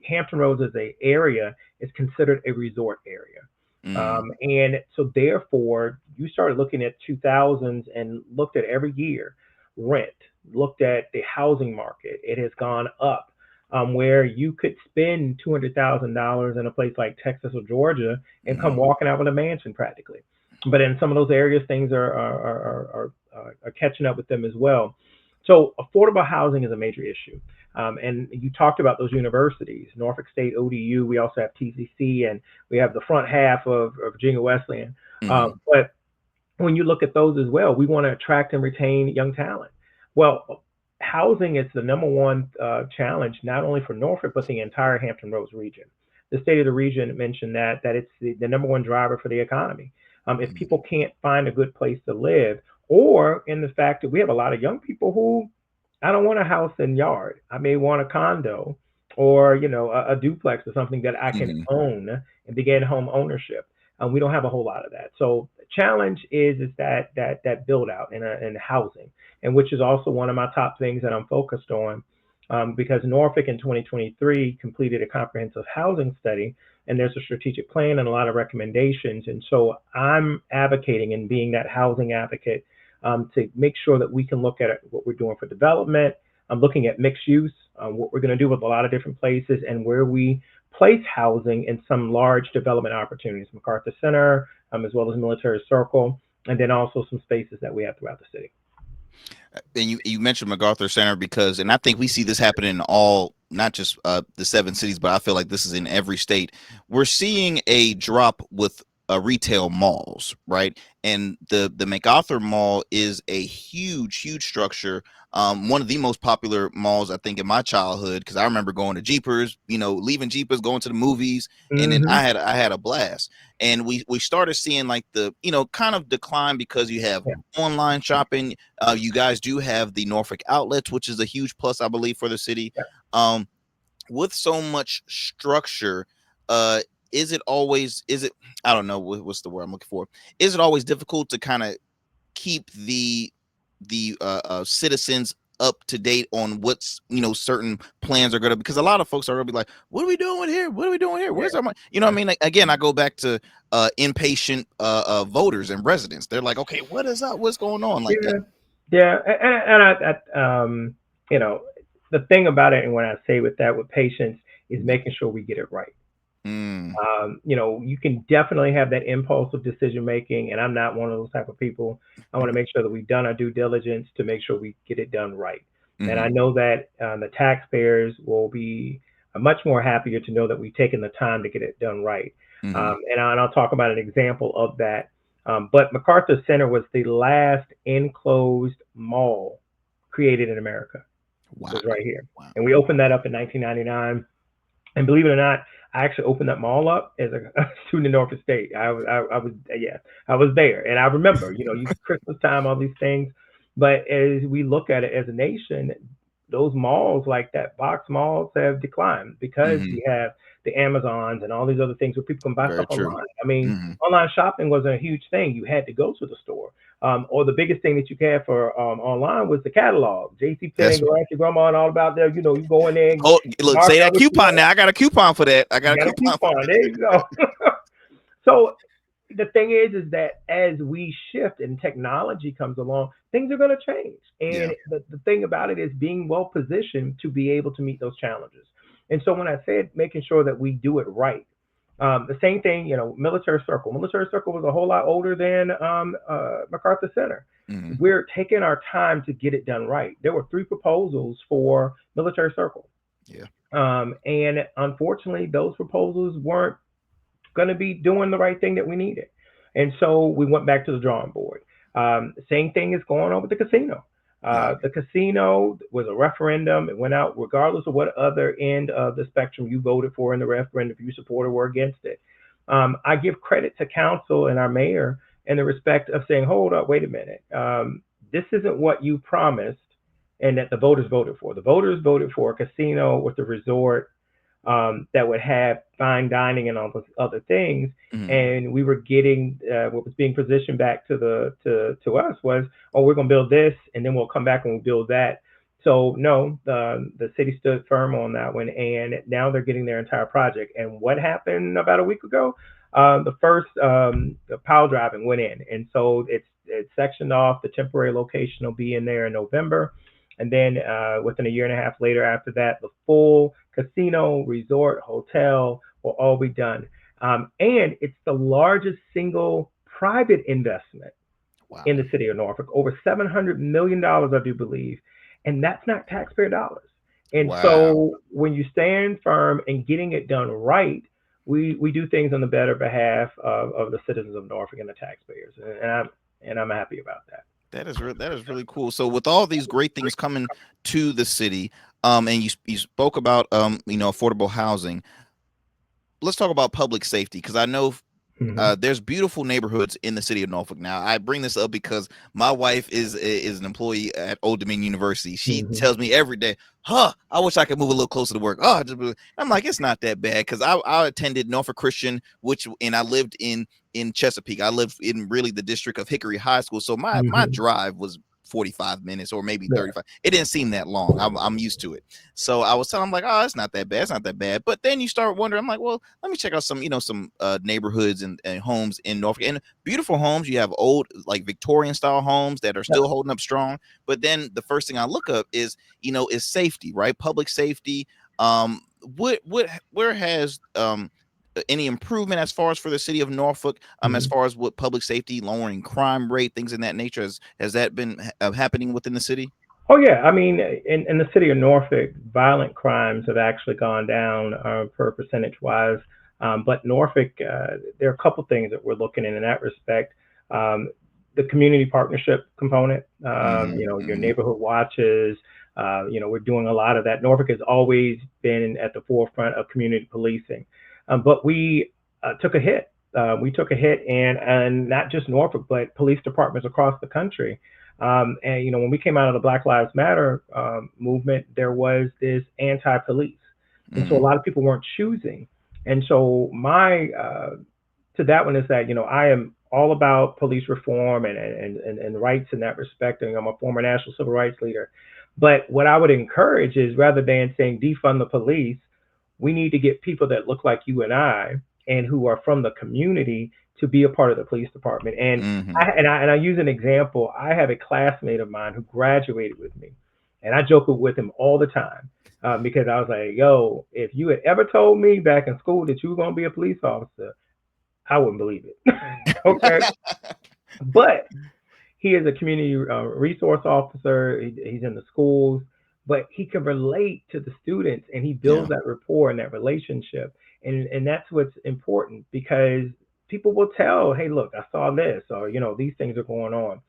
Hampton Roads as a area is considered a resort area. Mm. And so therefore, you started looking at 2000s and looked at every year rent, looked at the housing market. It has gone up. Where you could spend $200,000 in a place like Texas or Georgia and come Mm. walking out with a mansion practically. But in some of those areas, things are are catching up with them as well. So affordable housing is a major issue. And you talked about those universities, Norfolk State, ODU. We also have TCC, and we have the front half of Virginia Wesleyan. Hmm. But when you look at those as well, we want to attract and retain young talent. Well, housing is the number one challenge, not only for Norfolk, but the entire Hampton Roads region. The state of the region mentioned that it's the number one driver for the economy. If Hmm. people can't find a good place to live, or in the fact that we have a lot of young people who, I don't want a house and yard. I may want a condo or a duplex or something that I can Hmm. own and begin home ownership. We don't have a whole lot of that. So the challenge is that build out in housing, and which is also one of my top things that I'm focused on, because Norfolk in 2023 completed a comprehensive housing study, and there's a strategic plan and a lot of recommendations. And so I'm advocating and being that housing advocate, to make sure that we can look at what we're doing for development. I'm looking at mixed use, what we're going to do with a lot of different places, and where we place housing in some large development opportunities, MacArthur Center, as well as Military Circle, and then also some spaces that we have throughout the city. And you mentioned MacArthur Center because, and I think we see this happen in all, not just the 7 cities, but I feel like this is in every state. We're seeing a drop with retail malls, right? And the MacArthur Mall is a huge structure. One of the most popular malls, I think, in my childhood, because I remember going to Jeepers, leaving Jeepers, going to the movies, and then Mm-hmm. I had a blast. And we started seeing like the kind of decline because you have Yeah. online shopping. You guys do have the Norfolk outlets, which is a huge plus, I believe, for the city. Yeah. Um, with so much structure, uh, is it, I don't know what's the word I'm looking for. Is it always difficult to kind of keep the citizens up to date on what's certain plans are going to, because a lot of folks are going to be like, what are we doing here, what are we doing here, where's our money, what I mean? Like, again, I go back to impatient voters and residents. They're like, okay, what is up, what's going on, like that. Yeah. Yeah. And you know, the thing about it, and when I say with that, with patience, is making sure we get it right. Mm, You can definitely have that impulsive decision making, and I'm not one of those type of people. I want to make sure that we've done our due diligence to make sure we get it done right. And I mm-hmm, know that the taxpayers will be much more happier to know that we've taken the time to get it done right. mm-hmm. And I'll talk about an example of that. But MacArthur Center was the last enclosed mall created in America. Wow. Was right here, Wow. and we opened that up in 1999. And believe it or not, I actually opened that mall up as a student in Norfolk State. I was, yeah, I was there, and I remember, you Christmas time, all these things. But as we look at it as a nation, those malls like that, box malls, have declined because Mm-hmm. we have the Amazons and all these other things where people can buy Very stuff true. online. I mean, Mm-hmm. online shopping wasn't a huge thing. You had to go to the store. Or the biggest thing that you had for online was the catalog. JC Penney, That's go ask your grandma and all about there. You go in there and Oh, look, mark say out that what you coupon want. now. I got a coupon for that. I got You a got a coupon for coupon. There you go. So the thing is that as we shift and technology comes along, things are going to change. yeah. And the thing about it is being well positioned to be able to meet those challenges. And so when I said making sure that we do it right, the same thing, Military Circle. Military Circle was a whole lot older than MacArthur Center. Mm-hmm. We're taking our time to get it done right. There were 3 proposals for Military Circle. Yeah. And unfortunately, those proposals weren't going to be doing the right thing that we needed. And so we went back to the drawing board. Same thing is going on with the casino. Yeah. The casino was a referendum. It went out regardless of what other end of the spectrum you voted for in the referendum, if you supported or were against it. I give credit to council and our mayor in the respect of saying, hold up, wait a minute. This isn't what you promised and that the voters voted for. The voters voted for a casino with a resort, that would have fine dining and all those other things. Mm-hmm. And we were getting what was being positioned back to us was, oh, we're going to build this, and then we'll come back and we'll build that. So no, the city stood firm on that one, and now they're getting their entire project. And what happened about a week ago? The first the pile driving went in, and so it's sectioned off. The temporary location will be in there in November. And then within a year and a half later after that, the full casino, resort, hotel will all be done. And it's the largest single private investment Wow. in the city of Norfolk, over $700 million, I do believe, and that's not taxpayer dollars. And Wow. so when you stand firm and getting it done right, we do things on the better behalf of the citizens of Norfolk and the taxpayers, and I'm happy about that. That is really cool. So with all these great things coming to the city, and you spoke about affordable housing. Let's talk about public safety, because I know Hmm. there's beautiful neighborhoods in the city of Norfolk. Now, I bring this up because my wife is an employee at Old Dominion University. She Hmm. tells me every day, "Huh, I wish I could move a little closer to work." I'm like, it's not that bad, because I attended Norfolk Christian, and I lived in Chesapeake. I lived in really the district of Hickory High School, so my Hmm. drive was 45 minutes or maybe Yeah. 35. It didn't seem that long. I'm used to it. So I was telling him, like, oh, it's not that bad. It's not that bad. But then you start wondering, I'm like, well, let me check out some neighborhoods and homes in Norfolk, and beautiful homes. You have old, like, Victorian style homes that are Yeah. still holding up strong. But then the first thing I look up is safety, right? Public safety. Where has any improvement as far as for the city of Norfolk, as Mhm. far as what public safety, lowering crime rate, things in that nature, has that been happening within the city? Oh yeah, I mean, in the city of Norfolk, violent crimes have actually gone down per percentage wise. But Norfolk, there are a couple things that we're looking in that respect. Um, the community partnership component, Mm-hmm, your mm-hmm, neighborhood watches. We're doing a lot of that. Norfolk has always been at the forefront of community policing, but we took a hit. We took a hit, and not just Norfolk, but police departments across the country. And when we came out of the Black Lives Matter movement, there was this anti-police, and so a mm-hmm. lot of people weren't choosing. And so my to that one is that I am all about police reform and rights in that respect, and I'm a former national civil rights leader. But what I would encourage is, rather than saying defund the police, we need to get people that look like you and I and who are from the community to be a part of the police department. And Mm-hmm. I use an example. I have a classmate of mine who graduated with me, and I joke with him all the time because I was like, "Yo, if you had ever told me back in school that you were going to be a police officer, I wouldn't believe it." Okay, but he is a community resource officer. He's in the schools, but he can relate to the students, and he builds Yeah. that rapport and that relationship. And that's what's important, because people will tell, "Hey, look, I saw this," or these things are going on.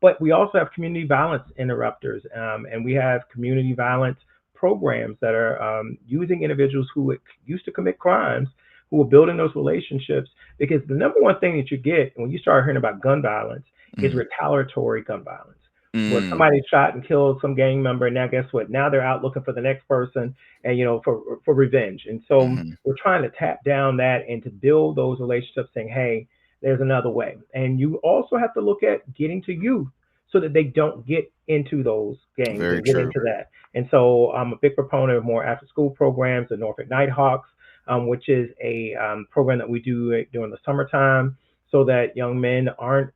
But we also have community violence interrupters, and we have community violence programs that are using individuals who used to commit crimes, who are building those relationships. Because the number one thing that you get when you start hearing about gun violence is Mm-hmm. retaliatory gun violence, where Mm, somebody shot and killed some gang member, and now guess what? Now they're out looking for the next person, and for revenge. And so mm-hmm. we're trying to tap down that and to build those relationships, saying, "Hey, there's another way." And you also have to look at getting to youth so that they don't get into those gangs Very and get true. into that. And so I'm a big proponent of more after school programs, the Norfolk Nighthawks, which is a program that we do during the summertime so that young men aren't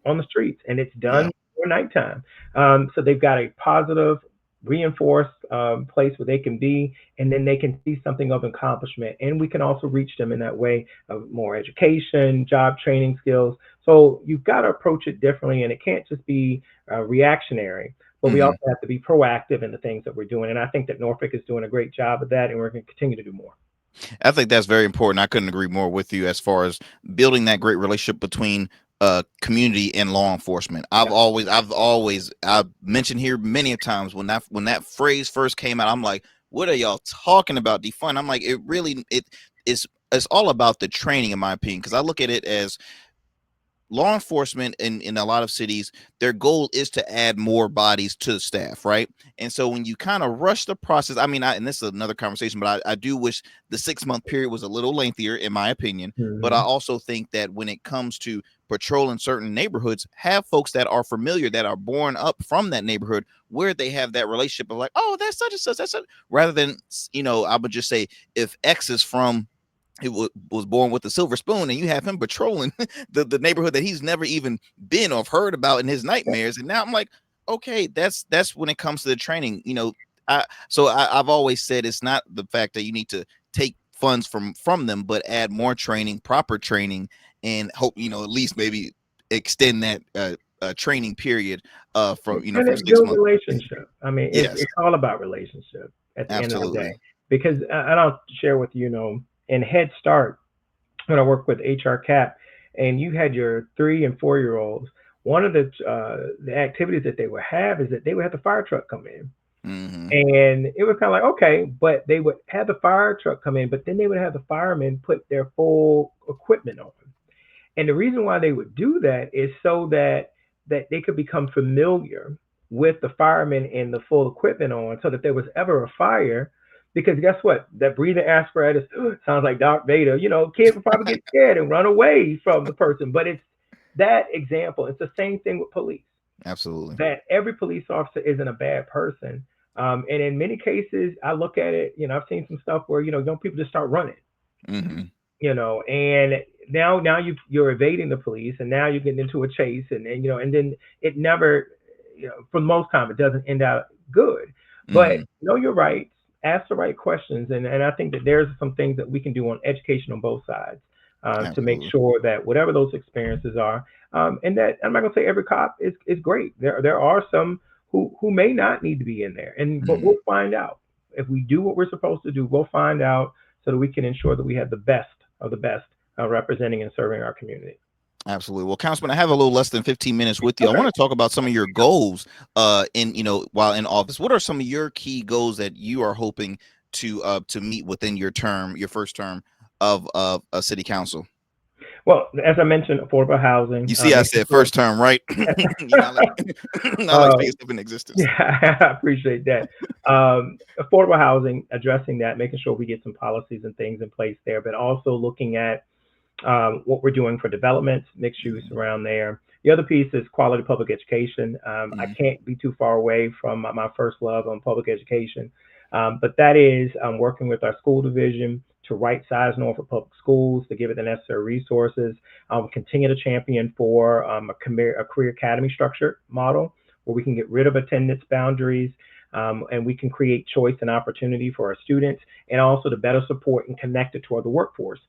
on the streets, and it's Yeah. done for nighttime. So they've got a positive, reinforced place where they can be, and then they can see something of accomplishment. And we can also reach them in that way of more education, job training skills. So you've got to approach it differently, and it can't just be reactionary. But we Mm-hmm. also have to be proactive in the things that we're doing. And I think that Norfolk is doing a great job of that, and we're going to continue to do more. I think that's very important. I couldn't agree more with you as far as building that great relationship between community and law enforcement. Yeah. I've mentioned here many times when that phrase first came out, I'm like, what are y'all talking about, defund? I'm like, it's all about the training, in my opinion, because I look at it as law enforcement in a lot of cities, their goal is to add more bodies to the staff, right? And so when you kind of rush the process, I mean, and this is another conversation, but I do wish the 6 month period was a little lengthier, in my opinion. But I Hmm. also think that when it comes to patrolling certain neighborhoods, have folks that are familiar, that are born up from that neighborhood, where they have that relationship of like, oh, that's such and such, that's such, rather than, I would just say, if X is from, was born with a silver spoon, and you have him patrolling the neighborhood that he's never even been or heard about in his nightmares. And now I'm like, okay, that's when it comes to the training. I've always said it's not the fact that you need to take funds from them, but add more training, proper training, and hope, at least maybe extend that training period from And from it 6 build months. relationship. I mean, Yes, it's all about relationship at the end of the day. absolutely. Because I'll share with you, in Head Start, when I worked with HR Cap, and you had your 3 and 4 year olds, one of the activities that they would have is that they would have the fire truck come in. Hmm. And it was kind of like, okay, but they would have the fire truck come in, but then they would have the firemen put their full equipment on. And the reason why they would do that is so that they could become familiar with the firemen and the full equipment on, so that if there was ever a fire, because guess what? That breathing apparatus sounds like Darth Vader. Kids would probably get scared and run away from the person. But it's that example. It's the same thing with police. Absolutely. That every police officer isn't a bad person. And in many cases, I look at it. I've seen some stuff where young people just start running, Hmm. and now you're evading the police, and now you're getting into a chase, and then it never, for the most time, it doesn't end out good. But Hmm. know your rights, ask the right questions, and I think that there's some things that we can do on education on both sides, to make Absolutely. sure that whatever those experiences are, and that I'm not gonna say every cop is great. There are some who may not need to be in there, but Hmm. we'll find out. If we do what we're supposed to do, we'll find out, so that we can ensure that we have the best of the best, representing and serving our community. Absolutely. Well, Councilman, I have a little less than 15 minutes with you. I Okay. want to talk about some of your goals in while in office. What are some of your key goals that you are hoping to meet within your first term of a city council? Well, as I mentioned, affordable housing, You see, I making said sure. first term, right? Not like not like uh, speaking stuff in existence. yeah, I appreciate that. Affordable housing, addressing that, making sure we get some policies and things in place there, but also looking at what we're doing for development, mixed use Hmm. around there. The other piece is quality public education. I Hmm. can't be too far away from my first love on public education, but that is working with our school division to right size Norfolk Public Schools, to give it the necessary resources. Continue to champion for a career academy structure model where we can get rid of attendance boundaries, and we can create choice and opportunity for our students, and also to better support and connect it toward the workforce,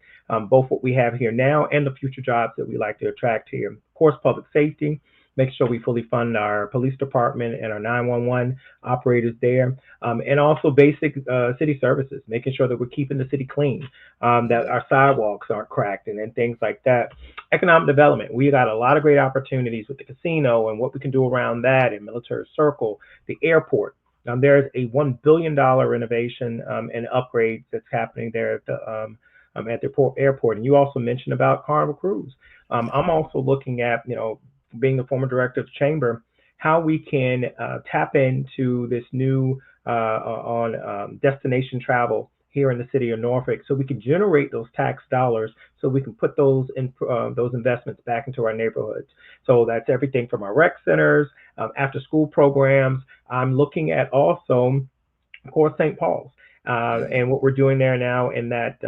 both what we have here now and the future jobs that we like to attract here. Of course, public safety, make sure we fully fund our police department and our 911 operators there, and also basic city services, making sure that we're keeping the city clean, that our sidewalks aren't cracked, and things like that. Economic development, we got a lot of great opportunities with the casino and what we can do around that, in Military Circle, the airport. There's a $1 billion renovation and upgrade that's happening there at the airport. And you also mentioned about Carnival Cruise. Yeah. I'm also looking at, being the former director of the chamber, how we can tap into this new on destination travel here in the city of Norfolk, so we can generate those tax dollars, so we can put those investments back into our neighborhoods. So that's everything from our rec centers, after school programs. I'm looking at also, of course, St. Paul's. Hmm. And what we're doing there now in that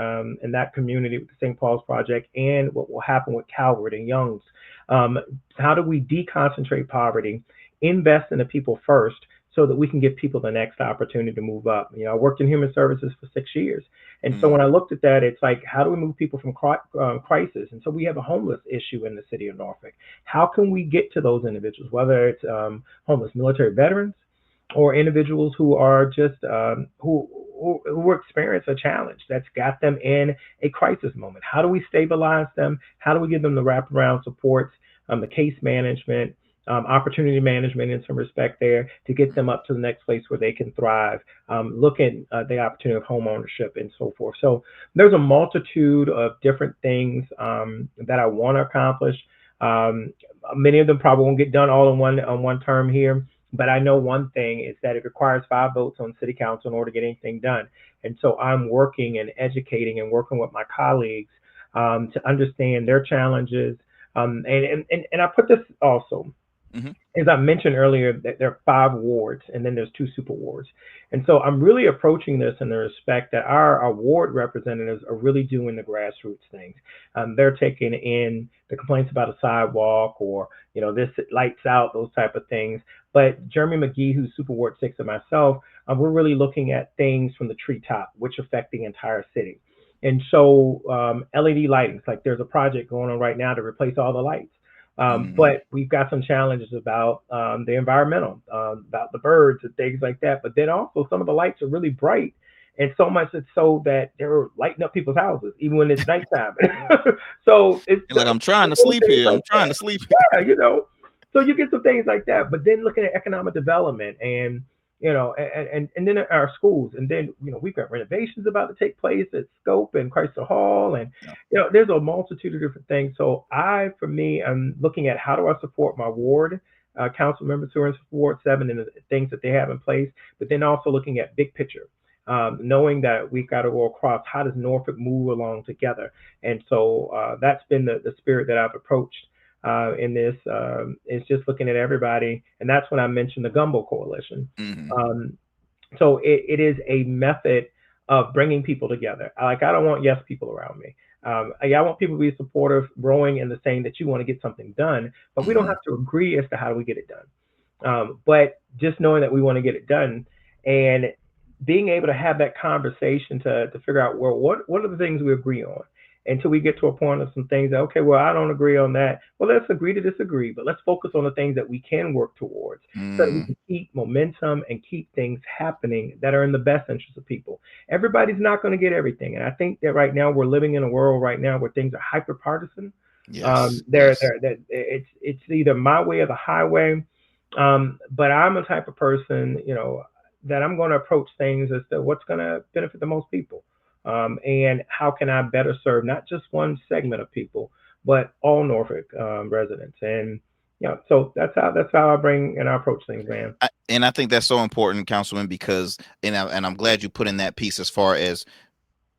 community with the St. Paul's Project, and what will happen with Calvert and Young's. Um, how do we deconcentrate poverty, invest in the people first, so that we can give people the next opportunity to move up? I worked in human services for 6 years, and so when Hmm. I looked at that, it's like, how do we move people from crisis? And so we have a homeless issue in the city of Norfolk. How can we get to those individuals, whether it's homeless military veterans, or individuals who are just who experience a challenge that's got them in a crisis moment? How do we stabilize them? How do we give them the wraparound supports, the case management, opportunity management in some respect there, to get them up to the next place where they can thrive? Look at the opportunity of home ownership and so forth. So there's a multitude of different things that I want to accomplish. Um, Many of them probably won't get done all in one term here, but I know one thing is that it requires 5 votes on city council in order to get anything done. And so I'm working and educating and working with my colleagues to understand their challenges. And I put this also, Hmm. as I mentioned earlier, that there are 5 wards, and then there's 2 super wards. And so I'm really approaching this in the respect that our ward representatives are really doing the grassroots things. They're taking in the complaints about a sidewalk, or, this lights out, those type of things. But Jeremy McGee, who's Super Ward 6, and myself, we're really looking at things from the treetop, which affect the entire city. And so LED lighting, like there's a project going on right now to replace all the lights. But we've got some challenges about the environmental, about the birds and things like that. But then also some of the lights are really bright. And so much it's so that they're lighting up people's houses, even when it's nighttime. So it's You're like, I'm trying to little sleep things here. I'm like trying that. to sleep. Yeah, so you get some things like that. But then looking at economic development and and then our schools, and then we've got renovations about to take place at Scope and Chrysler Hall, and there's a multitude of different things. So for me, I'm looking at how do I support my ward, council members who are in Ward 7 and the things that they have in place, but then also looking at big picture. Knowing that we've got to go across, how does Norfolk move along together? And so that's been the spirit that I've approached in this. It's just looking at everybody, and that's when I mentioned the Gumbo Coalition. So it is a method of bringing people together. I don't want yes people around me. I want people to be supportive, growing, and saying that you want to get something done, but we don't have to agree as to how do we get it done. But just knowing that we want to get it done, and being able to have that conversation to figure out, well, what are the things we agree on, until we get to a point of some things that, okay, well, I don't agree on that. Well, let's agree to disagree, but let's focus on the things that we can work towards so that we can keep momentum and keep things happening that are in the best interest of people. Everybody's not going to get everything. And I think that right now we're living in a world right now where things are hyper partisan. Yes. It's either my way or the highway. But I'm a type of person, that I'm going to approach things as to what's going to benefit the most people. And how can I better serve not just one segment of people, but all Norfolk residents. And so that's how I bring and I approach things, man. And I think that's so important, Councilman, because and I'm glad you put in that piece as far as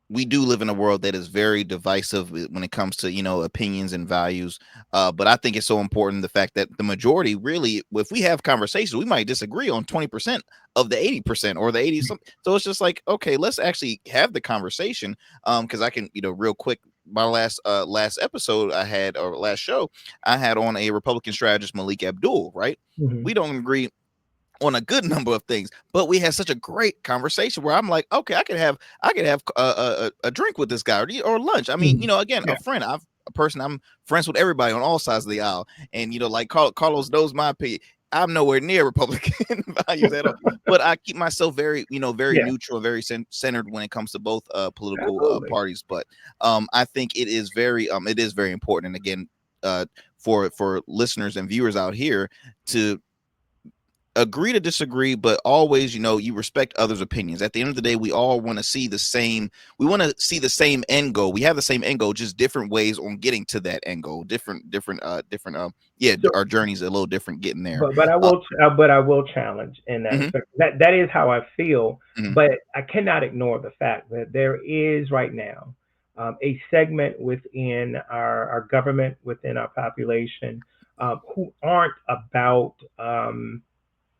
we do live in a world that is very divisive when it comes to, opinions and values. But I think it's so important, the fact that the majority really, if we have conversations, we might disagree on 20% of the 80% or the 80. So it's just like, okay, let's actually have the conversation. Because I can, real quick, my last episode I had, or last show I had on a Republican strategist, Malik Abdul, right? We don't agree on a good number of things, but we had such a great conversation where I'm like, okay, I could have a drink with this guy or lunch. I mean, again, a friend, I'm friends with everybody on all sides of the aisle, and like Carlos knows my opinion. I'm nowhere near Republican values at all, but I keep myself very, very neutral, very centered when it comes to both political parties. But I think it is very important, and again, for listeners and viewers out here to agree to disagree, but always, you respect others' opinions. At the end of the day, we all want to see the same. We want to see the same end goal. We have the same end goal, just different ways on getting to that end goal. Our journey's a little different getting there. But I will challenge in that. That is how I feel. But I cannot ignore the fact that there is right now a segment within our government, within our population, who aren't about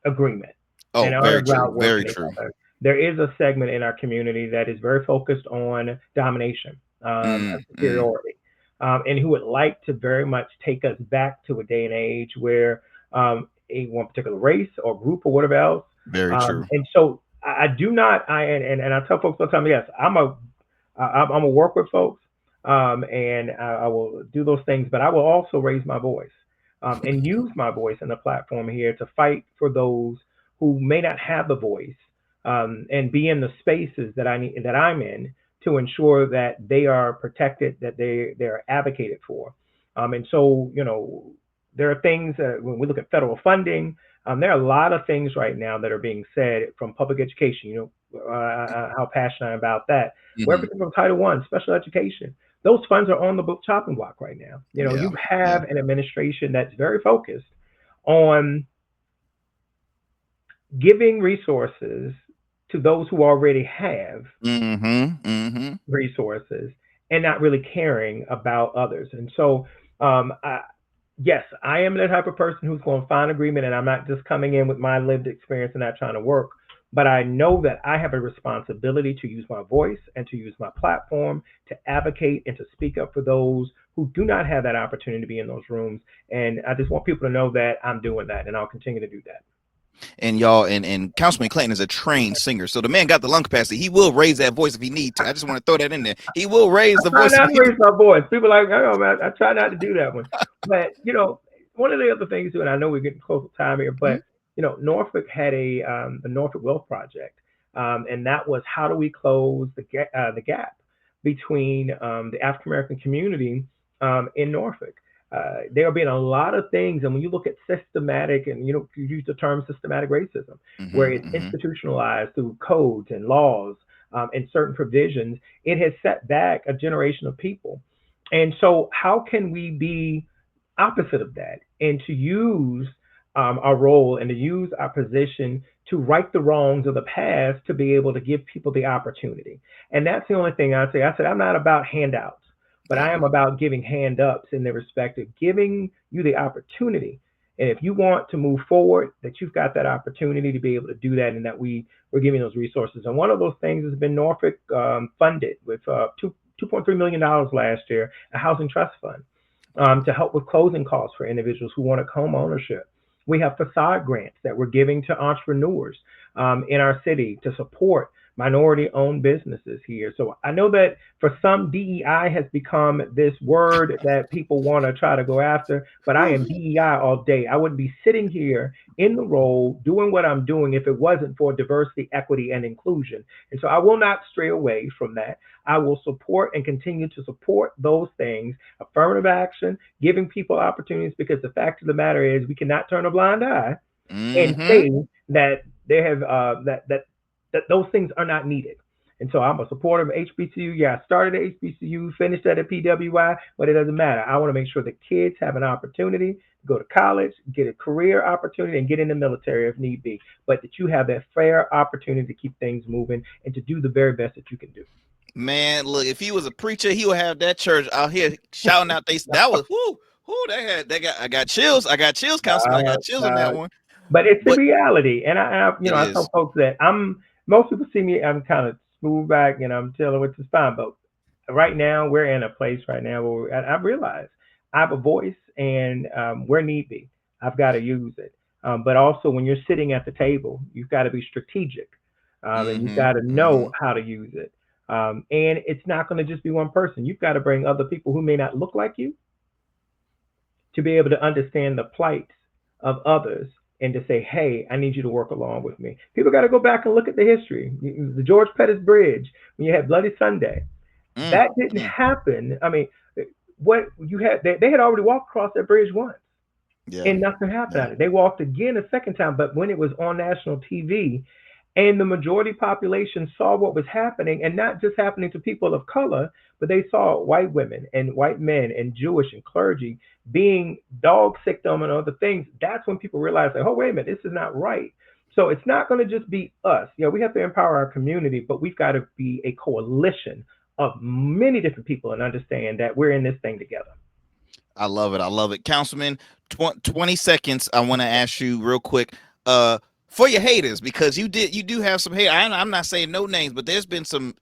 agreement. Oh, very true. There is a segment in our community that is very focused on domination, superiority, and who would like to very much take us back to a day and age where one particular race or group or whatever else. Very true. And so I do not. And I tell folks sometimes, yes, I'm a work with folks, and I will do those things, but I will also raise my voice. And use my voice and the platform here to fight for those who may not have a voice, and be in the spaces that I'm in to ensure that they are protected, that they're advocated for. And so, there are things when we look at federal funding, there are a lot of things right now that are being said from public education, how passionate I am about that. Where everything from Title I, special education. Those funds are on the chopping block right now. You have an administration that's very focused on giving resources to those who already have resources and not really caring about others. And so, yes, I am the type of person who's going to find agreement, and I'm not just coming in with my lived experience and not trying to work. But I know that I have a responsibility to use my voice and to use my platform to advocate and to speak up for those who do not have that opportunity to be in those rooms. And I just want people to know that I'm doing that, and I'll continue to do that. And y'all, and Councilman Clanton is a trained singer, so the man got the lung capacity. He will raise that voice if he needs to. I just want to throw that in there. He will raise the voice. I raise my voice. People are like, oh man, I try not to do that one. But one of the other things too, and I know we're getting close to time here, Mhm. but Norfolk had the Norfolk Wealth Project, and that was how do we close the gap between the African American community in Norfolk. There have been a lot of things, and when you look at systematic, and you use the term systematic racism, where Mhm. it's Mhm. institutionalized through codes and laws and certain provisions, it has set back a generation of people. And so, how can we be opposite of that and to use our role and to use our position to right the wrongs of the past to be able to give people the opportunity? And that's the only thing I say. I said, I'm not about handouts, but Yeah. I am about giving hand ups in the respect of giving you the opportunity. And if you want to move forward, that you've got that opportunity to be able to do that, and that we're giving those resources. And one of those things has been Norfolk funded with $2.3 million last year, a housing trust fund to help with closing costs for individuals who want home ownership. We have facade grants that we're giving to entrepreneurs in our city to support minority owned businesses here. So I know that for some, DEI has become this word that people want to try to go after, but I am DEI all day. I wouldn't be sitting here in the role doing what I'm doing if it wasn't for diversity, equity, and inclusion. And so I will not stray away from that. I will support and continue to support those things, affirmative action, giving people opportunities, because the fact of the matter is we cannot turn a blind eye and Mhm. say that they have that those things are not needed. And so I'm a supporter of HBCU. Yeah, I started at HBCU, finished at a PWI, but it doesn't matter. I want to make sure that kids have an opportunity to go to college, get a career opportunity, and get in the military if need be. But that you have that fair opportunity to keep things moving and to do the very best that you can do. Man, look, if he was a preacher, he would have that church out here shouting out. That was whoo. I got chills. I got chills, Councilman. I got chills on Uh, that one. but it's the But reality. And it I tell is. folks that most people see me, I'm kind of smooth back and I'm telling which is fine. But right now, we're in a place right now where I realize I have a voice, and where need be, I've got to use it. But also, when you're sitting at the table, you've got to be strategic, and you've Mhm. got to know Mhm. how to use it. And it's not going to just be one person. You've got to bring other people who may not look like you to be able to understand the plight of others and to say, hey, I need you to work along with me. People got to go back and look at the history. The George Pettis Bridge, when you had Bloody Sunday, Mm. that didn't Mm. happen. I mean, what you had, they had already walked across that bridge once Yeah. and nothing happened Yeah. at it. They walked again a second time, but when it was on national TV, and the majority population saw what was happening, and not just happening to people of color, but they saw white women and white men and Jewish and clergy being dog sickdom and other things. That's when people realized, like, oh, wait a minute, this is not right. So it's not going to just be us. We have to empower our community, but we've got to be a coalition of many different people and understand that we're in this thing together. I love it. I love it. Councilman, 20 seconds. I want to ask you real quick. Uh, for your haters, because you do have some hate. I'm not saying no names, but there's been some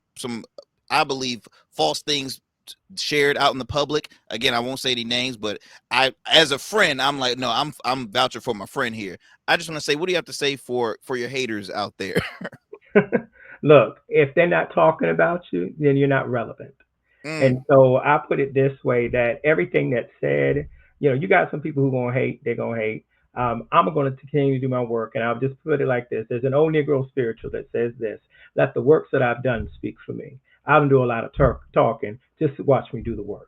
I believe false things shared out in the public. Again, I won't say any names, but I, as a friend, I'm like, no, I'm vouching for my friend here. I just want to say, what do you have to say for your haters out there? Look, if they're not talking about you, then you're not relevant. Mm, And so I put it this way, that everything that's said, you got some people who gonna hate, they're gonna hate. I'm gonna continue to do my work, and I'll just put it like this. There's an old Negro spiritual that says this: let the works that I've done speak for me. I don't do a lot of talking, just watch me do the work.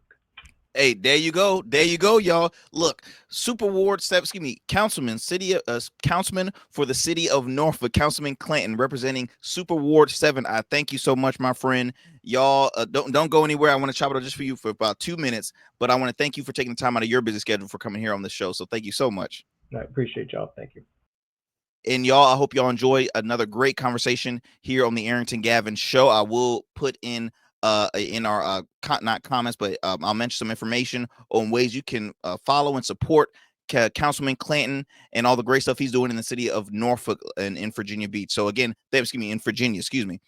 hey, there you go. There you go, y'all. Look, Super Ward 7, excuse me, Councilman for the city of Norfolk, Councilman Clanton, representing Super Ward 7. I thank you so much, my friend. Y'all, don't go anywhere. I want to chop it up just for you for about 2 minutes, but I want to thank you for taking the time out of your busy schedule for coming here on the show. So thank you so much. I appreciate y'all. Thank you. And y'all, I hope y'all enjoy another great conversation here on the Arrington Gavin show. I will put in our not comments, but I'll mention some information on ways you can follow and support Councilman Clanton and all the great stuff he's doing in the city of Norfolk and in Virginia Beach. So again, in Virginia, excuse me.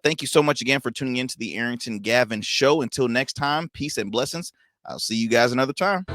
Thank you so much again for tuning in to the Arrington Gavin show. Until next time, peace and blessings. I'll see you guys another time.